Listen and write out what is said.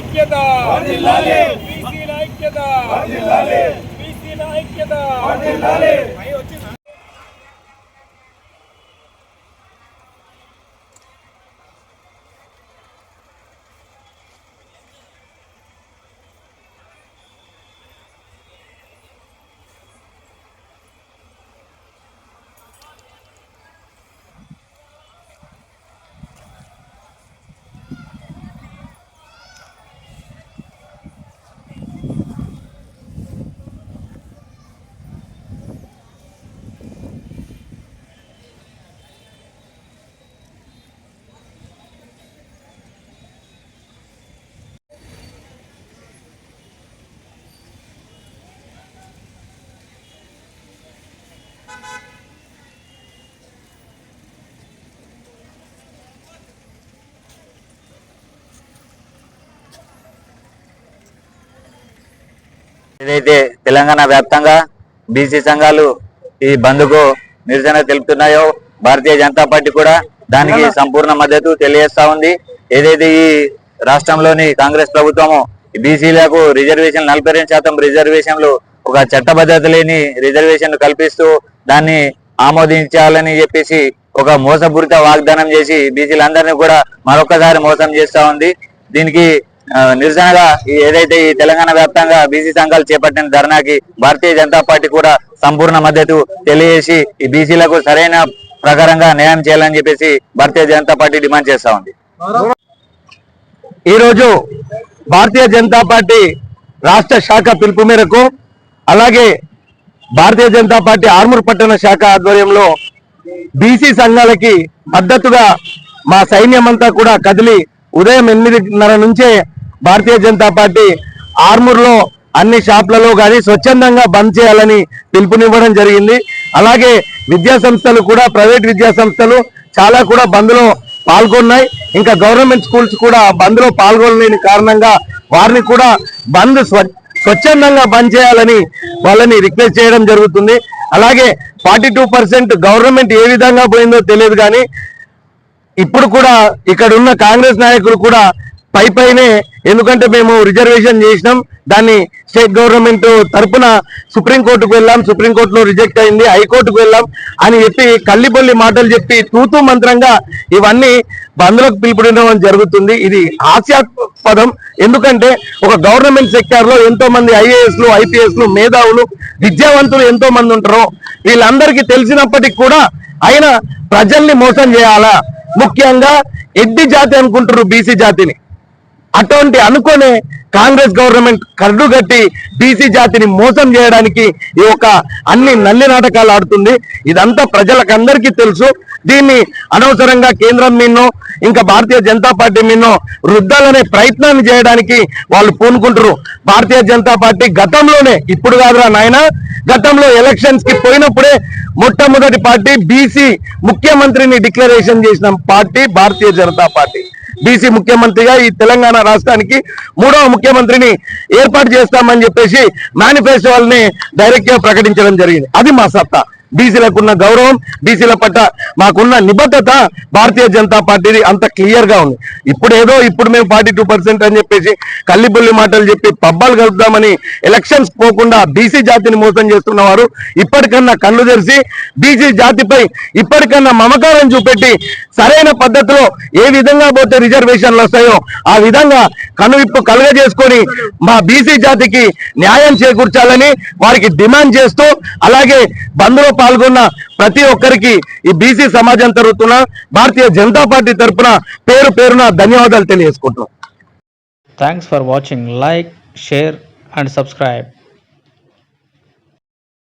ఐక్యత బీసీల ఐక్యత బీసీల ఐక్యత. ఏదైతే తెలంగాణ వ్యాప్తంగా బీసీ సంఘాలు ఈ బంద్కు నిరసన తెలుపుతున్నాయో భారతీయ జనతా పార్టీ కూడా దానికి సంపూర్ణ మద్దతు తెలియజేస్తా ఉంది. ఏదైతే ఈ రాష్ట్రంలోని కాంగ్రెస్ ప్రభుత్వము బీసీలకు రిజర్వేషన్ 42% రిజర్వేషన్లు ఒక చట్టబద్ధత లేని రిజర్వేషన్ కల్పిస్తూ దాన్ని ఆమోదించాలని చెప్పేసి ఒక మోసపూరిత వాగ్దానం చేసి బీసీలందరినీ కూడా మరొకసారి మోసం చేస్తా ఉంది. దీనికి నిరసనగా ఏదైతే ఈ తెలంగాణ వ్యాప్తంగా బీసీ సంఘాలు చేపట్టిన ధర్నాకి భారతీయ జనతా పార్టీ కూడా సంపూర్ణ మద్దతు తెలియజేసి ఈ బీసీలకు సరైన ప్రకారంగా న్యాయం చేయాలని చెప్పేసి భారతీయ జనతా పార్టీ డిమాండ్ చేస్తా ఉంది. ఈరోజు భారతీయ జనతా పార్టీ రాష్ట్ర శాఖ పిలుపు మేరకు అలాగే భారతీయ జనతా పార్టీ ఆర్మూర్ పట్టణ శాఖ ఆధ్వర్యంలో బీసీ సంఘాలకి మద్దతుగా మా సైన్యమంతా కూడా కదిలి ఉదయం 8:30 నుంచే భారతీయ జనతా పార్టీ ఆర్మూర్లో అన్ని షాపులలో కానీ స్వచ్ఛందంగా బంద్ చేయాలని పిలుపునివ్వడం జరిగింది. అలాగే విద్యా సంస్థలు కూడా ప్రైవేట్ విద్యా సంస్థలు చాలా కూడా బంద్లో పాల్గొన్నాయి. ఇంకా గవర్నమెంట్ స్కూల్స్ కూడా బంద్లో పాల్గొనలేని కారణంగా వారిని కూడా బంద్ స్వచ్ఛందంగా బంద్ చేయాలని వాళ్ళని రిక్వెస్ట్ చేయడం జరుగుతుంది. అలాగే 42% గవర్నమెంట్ ఏ విధంగా పోయిందో తెలియదు కానీ ఇప్పుడు కూడా ఇక్కడ ఉన్న కాంగ్రెస్ నాయకులు కూడా పైనే ఎందుకంటే మేము రిజర్వేషన్ చేసినాం, దాన్ని స్టేట్ గవర్నమెంట్ తరఫున సుప్రీంకోర్టుకు వెళ్ళాం, సుప్రీంకోర్టులో రిజెక్ట్ అయింది, హైకోర్టుకు వెళ్ళాం అని చెప్పి కల్లిబొల్లి మాటలు చెప్పి తూతూ మంత్రంగా ఇవన్నీ బంద్లకు పిలుపునివ్వడం జరుగుతుంది. ఇది హాస్యాస్పదం. ఎందుకంటే ఒక గవర్నమెంట్ సెక్టార్ లో ఎంతో మంది ఐఏఎస్లు ఐపీఎస్లు మేధావులు విద్యావంతులు ఎంతో మంది ఉంటారు. వీళ్ళందరికీ తెలిసినప్పటికీ కూడా ఆయన ప్రజల్ని మోసం చేయాలా, ముఖ్యంగా ఎడ్డి జాతి అనుకుంటారు బీసీ జాతిని. అటువంటి అనుకునే కాంగ్రెస్ గవర్నమెంట్ కరడుగట్టి బీసీ జాతిని మోసం చేయడానికి ఈ ఒక అన్ని నల్లి నాటకాలు ఆడుతుంది. ఇదంతా ప్రజలకందరికీ తెలుసు. దీన్ని అనవసరంగా కేంద్రం మీనో ఇంకా భారతీయ జనతా పార్టీ మీనో రుద్దాలనే ప్రయత్నాన్ని చేయడానికి వాళ్ళు పూనుకుంటారు. భారతీయ జనతా పార్టీ గతంలోనే, ఇప్పుడు కాదురా నాయన, గతంలో ఎలక్షన్స్ కి పోయినప్పుడే మొట్టమొదటి పార్టీ బీసీ ముఖ్యమంత్రిని డిక్లరేషన్ చేసిన party Bharatiya Janata party. BC ముఖ్యమంత్రిగా ఈ తెలంగాణ రాష్ట్రానికి 3వ ముఖ్యమంత్రిని ఏర్పాటు చేస్తామని చెప్పేసి మేనిఫెస్టోల్ని డైరెక్ట్ గా ప్రకటించడం జరిగింది. అది మా సత్తా. బీసీలకు ఉన్న గౌరవం, బీసీల పట్ల మాకున్న నిబద్ధత భారతీయ జనతా పార్టీది అంత క్లియర్ గా ఉంది. ఇప్పుడు మేము 42% అని చెప్పేసి కల్లిబుల్లి మాటలు చెప్పి పబ్బాలు కలుపుదామని ఎలక్షన్స్ పోకుండా బీసీ జాతిని మోసం చేస్తున్న వారు ఇప్పటికన్నా కళ్ళు తెరిచి బీసీ జాతిపై ఇప్పటికన్నా మమకారం చూపెట్టి సరైన పద్ధతిలో ఏ విధంగా పోతే రిజర్వేషన్లు వస్తాయో ఆ విధంగా కనువిప్పు కలుగజేసుకొని మా బీసీ జాతికి న్యాయం చేకూర్చాలని వారికి డిమాండ్ చేస్తూ, అలాగే బంద్లో పాల్గొన్న ప్రతి ఒక్కరికి ఈ బీసీ సమాజం తరపున భారతీయ జనతా పార్టీ తరపున పేరున ధన్యవాదాలు తెలియజేసుకుంటున్నాం. Thanks for watching. Like, share and subscribe.